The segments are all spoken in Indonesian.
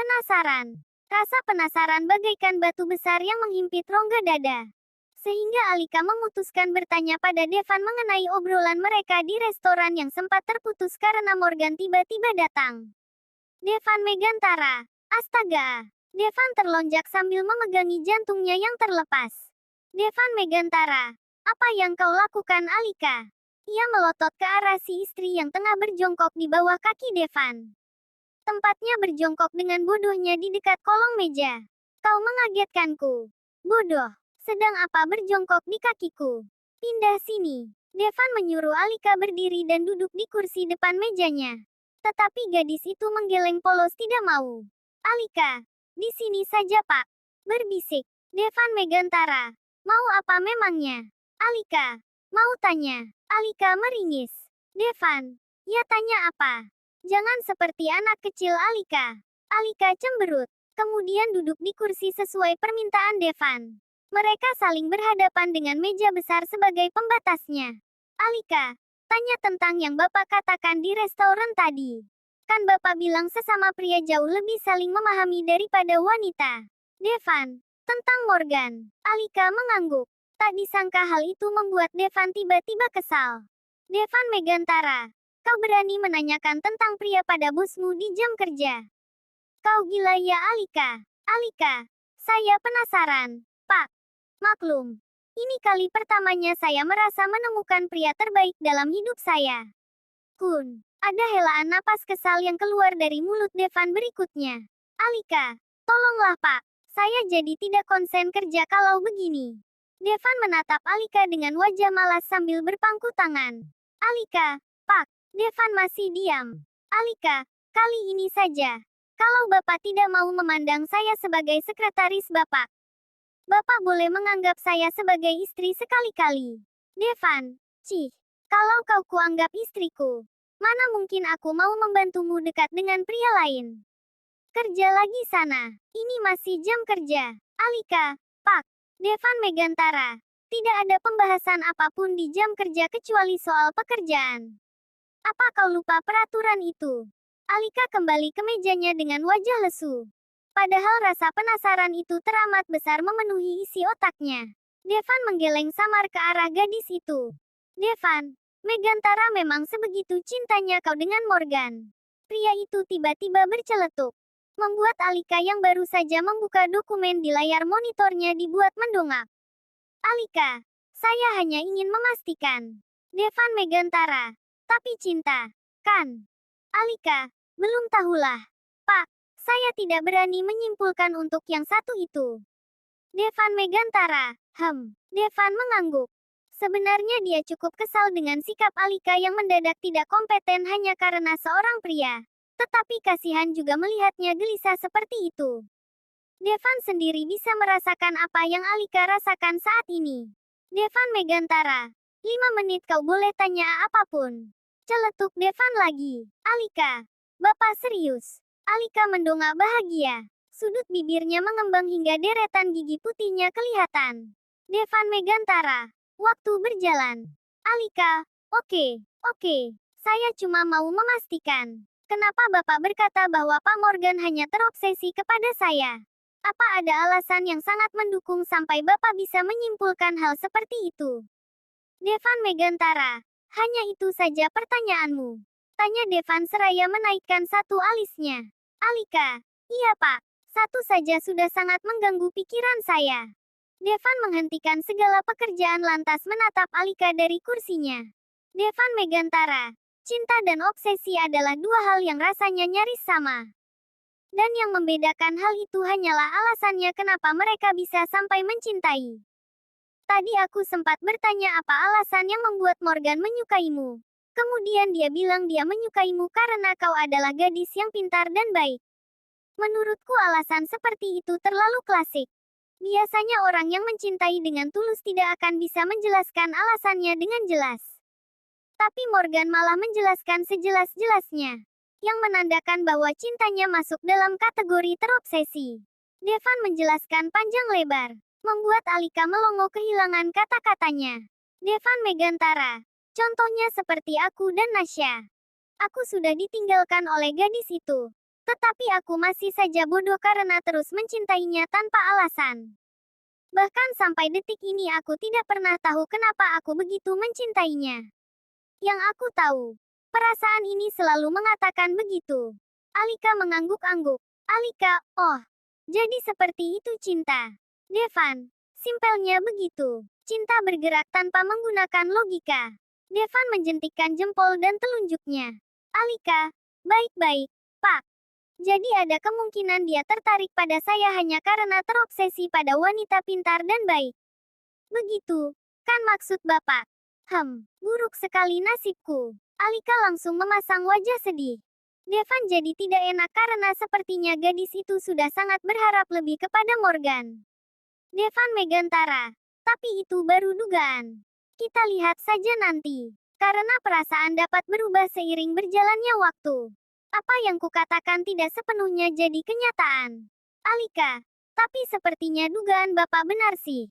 Penasaran. Rasa penasaran bagaikan batu besar yang menghimpit rongga dada. Sehingga Alika memutuskan bertanya pada Devan mengenai obrolan mereka di restoran yang sempat terputus karena Morgan tiba-tiba datang. Devan Megantara. Astaga. Devan terlonjak sambil memegangi jantungnya yang terlepas. Devan Megantara. Apa yang kau lakukan, Alika? Ia melotot ke arah si istri yang tengah berjongkok di bawah kaki Devan. Tempatnya berjongkok dengan bodohnya di dekat kolong meja. Kau mengagetkanku. Bodoh. Sedang apa berjongkok di kakiku? Pindah sini. Devan menyuruh Alika berdiri dan duduk di kursi depan mejanya. Tetapi gadis itu menggeleng polos tidak mau. Alika, di sini saja Pak. Berbisik. Devan Megantara. Mau apa memangnya? Alika, mau tanya. Alika meringis. Devan, ya tanya apa? Jangan seperti anak kecil Alika. Alika cemberut. Kemudian duduk di kursi sesuai permintaan Devan. Mereka saling berhadapan dengan meja besar sebagai pembatasnya. Alika, tanya tentang yang Bapak katakan di restoran tadi. Kan Bapak bilang sesama pria jauh lebih saling memahami daripada wanita. Devan, tentang Morgan. Alika mengangguk. Tak disangka hal itu membuat Devan tiba-tiba kesal. Devan Megantara, kau berani menanyakan tentang pria pada bosmu di jam kerja. Kau gila ya Alika. Alika, saya penasaran. Pak, maklum. Ini kali pertamanya saya merasa menemukan pria terbaik dalam hidup saya. Kun, ada helaan napas kesal yang keluar dari mulut Devan berikutnya. Alika, tolonglah Pak. Saya jadi tidak konsen kerja kalau begini. Devan menatap Alika dengan wajah malas sambil berpangku tangan. Alika, Pak. Devan masih diam. Alika, kali ini saja. Kalau Bapak tidak mau memandang saya sebagai sekretaris Bapak, Bapak boleh menganggap saya sebagai istri sekali-kali. Devan, cih, kalau kau kuanggap istriku, mana mungkin aku mau membantumu dekat dengan pria lain. Kerja lagi sana. Ini masih jam kerja. Alika, Pak. Devan Megantara. Tidak ada pembahasan apapun di jam kerja kecuali soal pekerjaan. Apa kau lupa peraturan itu? Alika kembali ke mejanya dengan wajah lesu. Padahal rasa penasaran itu teramat besar memenuhi isi otaknya. Devan menggeleng samar ke arah gadis itu. Devan, Megantara memang sebegitu cintanya kau dengan Morgan. Pria itu tiba-tiba berceletuk. Membuat Alika yang baru saja membuka dokumen di layar monitornya dibuat mendongak. Alika, saya hanya ingin memastikan. Devan Megantara, tapi cinta, kan? Alika, belum tahulah. Pak, saya tidak berani menyimpulkan untuk yang satu itu. Devan Megantara, Devan mengangguk. Sebenarnya dia cukup kesal dengan sikap Alika yang mendadak tidak kompeten hanya karena seorang pria. Tetapi kasihan juga melihatnya gelisah seperti itu. Devan sendiri bisa merasakan apa yang Alika rasakan saat ini. Devan Megantara, 5 menit kau boleh tanya apapun. Celetuk Devan lagi. Alika, Bapak serius. Alika mendongak bahagia. Sudut bibirnya mengembang hingga deretan gigi putihnya kelihatan. Devan Megantara, waktu berjalan. Alika, oke, saya cuma mau memastikan. Kenapa Bapak berkata bahwa Pak Morgan hanya terobsesi kepada saya? Apa ada alasan yang sangat mendukung sampai Bapak bisa menyimpulkan hal seperti itu? Devan Megantara, hanya itu saja pertanyaanmu? Tanya Devan seraya menaikkan satu alisnya. Alika, iya Pak, satu saja sudah sangat mengganggu pikiran saya. Devan menghentikan segala pekerjaan lantas menatap Alika dari kursinya. Devan Megantara, cinta dan obsesi adalah dua hal yang rasanya nyaris sama. Dan yang membedakan hal itu hanyalah alasannya kenapa mereka bisa sampai mencintai. Tadi aku sempat bertanya apa alasan yang membuat Morgan menyukaimu. Kemudian dia bilang dia menyukaimu karena kau adalah gadis yang pintar dan baik. Menurutku alasan seperti itu terlalu klasik. Biasanya orang yang mencintai dengan tulus tidak akan bisa menjelaskan alasannya dengan jelas. Tapi Morgan malah menjelaskan sejelas-jelasnya. Yang menandakan bahwa cintanya masuk dalam kategori terobsesi. Devan menjelaskan panjang lebar. Membuat Alika melongo kehilangan kata-katanya. Devan Megantara. Contohnya seperti aku dan Nasya. Aku sudah ditinggalkan oleh gadis itu. Tetapi aku masih saja bodoh karena terus mencintainya tanpa alasan. Bahkan sampai detik ini aku tidak pernah tahu kenapa aku begitu mencintainya. Yang aku tahu, perasaan ini selalu mengatakan begitu. Alika mengangguk-angguk. Alika, oh, jadi seperti itu cinta. Devan, simpelnya begitu. Cinta bergerak tanpa menggunakan logika. Devan menjentikkan jempol dan telunjuknya. Alika, baik-baik, Pak. Jadi ada kemungkinan dia tertarik pada saya hanya karena terobsesi pada wanita pintar dan baik. Begitu, kan maksud Bapak? Buruk sekali nasibku. Alika langsung memasang wajah sedih. Devan jadi tidak enak karena sepertinya gadis itu sudah sangat berharap lebih kepada Morgan. Devan Megantara. Tapi itu baru dugaan. Kita lihat saja nanti. Karena perasaan dapat berubah seiring berjalannya waktu. Apa yang kukatakan tidak sepenuhnya jadi kenyataan. Alika, tapi sepertinya dugaan Bapak benar sih.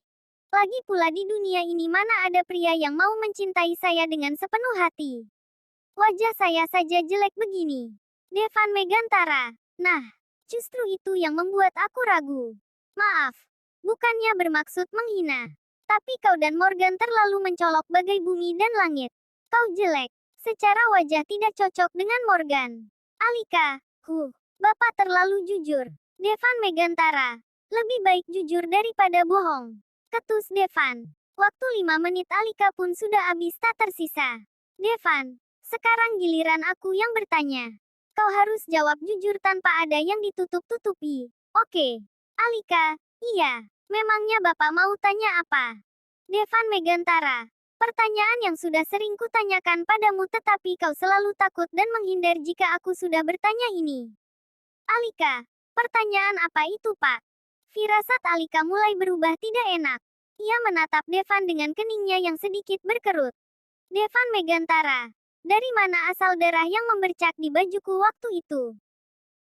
Lagi pula di dunia ini mana ada pria yang mau mencintai saya dengan sepenuh hati. Wajah saya saja jelek begini. Devan Megantara. Nah, justru itu yang membuat aku ragu. Maaf, bukannya bermaksud menghina. Tapi kau dan Morgan terlalu mencolok bagai bumi dan langit. Kau jelek. Secara wajah tidak cocok dengan Morgan. Alika, Bapak terlalu jujur. Devan Megantara. Lebih baik jujur daripada bohong. Ketus Devan. Waktu 5 menit Alika pun sudah habis tak tersisa. Devan, sekarang giliran aku yang bertanya. Kau harus jawab jujur tanpa ada yang ditutup-tutupi. Oke. Alika, iya. Memangnya Bapak mau tanya apa? Devan Megantara. Pertanyaan yang sudah sering kutanyakan padamu tetapi kau selalu takut dan menghindar jika aku sudah bertanya ini. Alika, pertanyaan apa itu Pak? Firasat Alika mulai berubah tidak enak. Ia menatap Devan dengan keningnya yang sedikit berkerut. Devan Megantara. Dari mana asal darah yang membercak di bajuku waktu itu?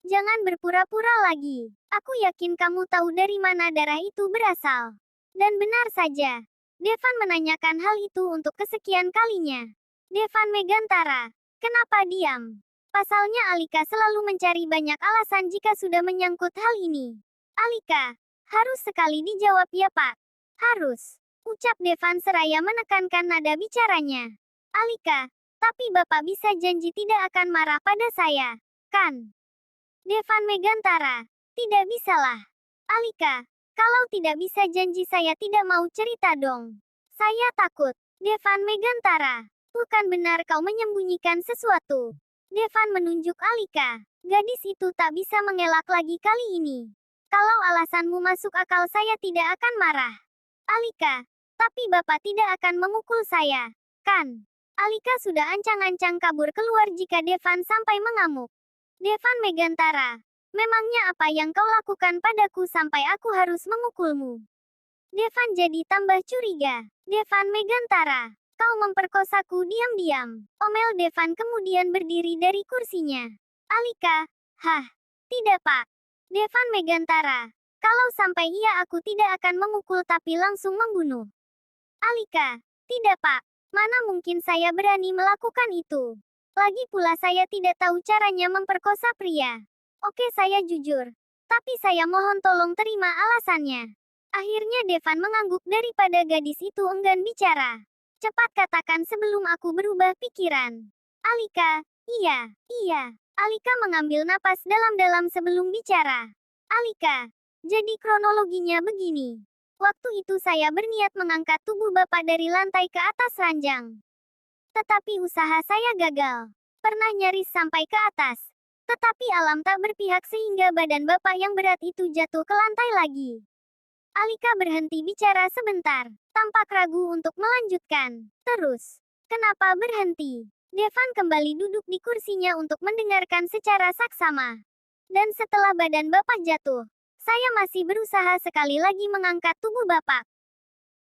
Jangan berpura-pura lagi. Aku yakin kamu tahu dari mana darah itu berasal. Dan benar saja. Devan menanyakan hal itu untuk kesekian kalinya. Devan Megantara. Kenapa diam? Pasalnya Alika selalu mencari banyak alasan jika sudah menyangkut hal ini. Alika, harus sekali dijawab ya Pak. Harus. Ucap Devan seraya menekankan nada bicaranya. Alika, tapi Bapak bisa janji tidak akan marah pada saya, kan? Devan Megantara. Tidak bisalah. Alika, kalau tidak bisa janji saya tidak mau cerita dong. Saya takut. Devan Megantara. Bukan benar kau menyembunyikan sesuatu. Devan menunjuk Alika. Gadis itu tak bisa mengelak lagi kali ini. Kalau alasanmu masuk akal saya tidak akan marah. Alika, tapi Bapak tidak akan memukul saya, kan? Alika sudah ancang-ancang kabur keluar jika Devan sampai mengamuk. Devan Megantara. Memangnya apa yang kau lakukan padaku sampai aku harus memukulmu? Devan jadi tambah curiga. Devan Megantara. Kau memperkosaku diam-diam. Omel Devan kemudian berdiri dari kursinya. Alika. Tidak Pak. Devan Megantara. Kalau sampai iya aku tidak akan memukul tapi langsung membunuh. Alika. Tidak Pak. Mana mungkin saya berani melakukan itu. Lagi pula saya tidak tahu caranya memperkosa pria. Oke saya jujur. Tapi saya mohon tolong terima alasannya. Akhirnya Devan mengangguk daripada gadis itu enggan bicara. Cepat katakan sebelum aku berubah pikiran. Alika, iya. Alika mengambil napas dalam-dalam sebelum bicara. Alika, jadi kronologinya begini. Waktu itu saya berniat mengangkat tubuh Bapak dari lantai ke atas ranjang. Tetapi usaha saya gagal. Pernah nyaris sampai ke atas. Tetapi alam tak berpihak sehingga badan Bapak yang berat itu jatuh ke lantai lagi. Alika berhenti bicara sebentar, tampak ragu untuk melanjutkan. Terus, kenapa berhenti? Devan kembali duduk di kursinya untuk mendengarkan secara saksama. Dan setelah badan Bapak jatuh, saya masih berusaha sekali lagi mengangkat tubuh Bapak.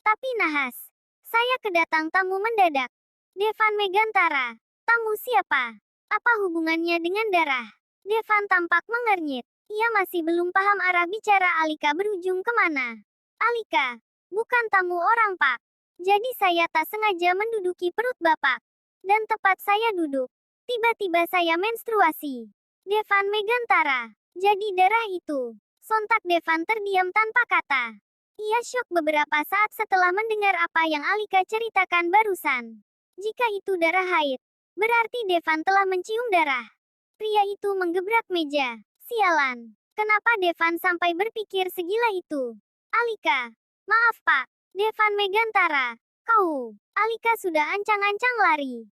Tapi nahas, saya kedatang tamu mendadak. Devan Megantara. Tamu siapa? Apa hubungannya dengan darah? Devan tampak mengernyit. Ia masih belum paham arah bicara Alika berujung kemana. Alika, bukan tamu orang Pak. Jadi saya tak sengaja menduduki perut Bapak. Dan tepat saya duduk. Tiba-tiba saya menstruasi. Devan Megantara. Jadi darah itu. Sontak Devan terdiam tanpa kata. Ia syok beberapa saat setelah mendengar apa yang Alika ceritakan barusan. Jika itu darah haid, berarti Devan telah mencium darah. Pria itu menggebrak meja. Sialan. Kenapa Devan sampai berpikir segila itu? Alika. Maaf Pak. Devan Megantara. Kau. Alika sudah ancang-ancang lari.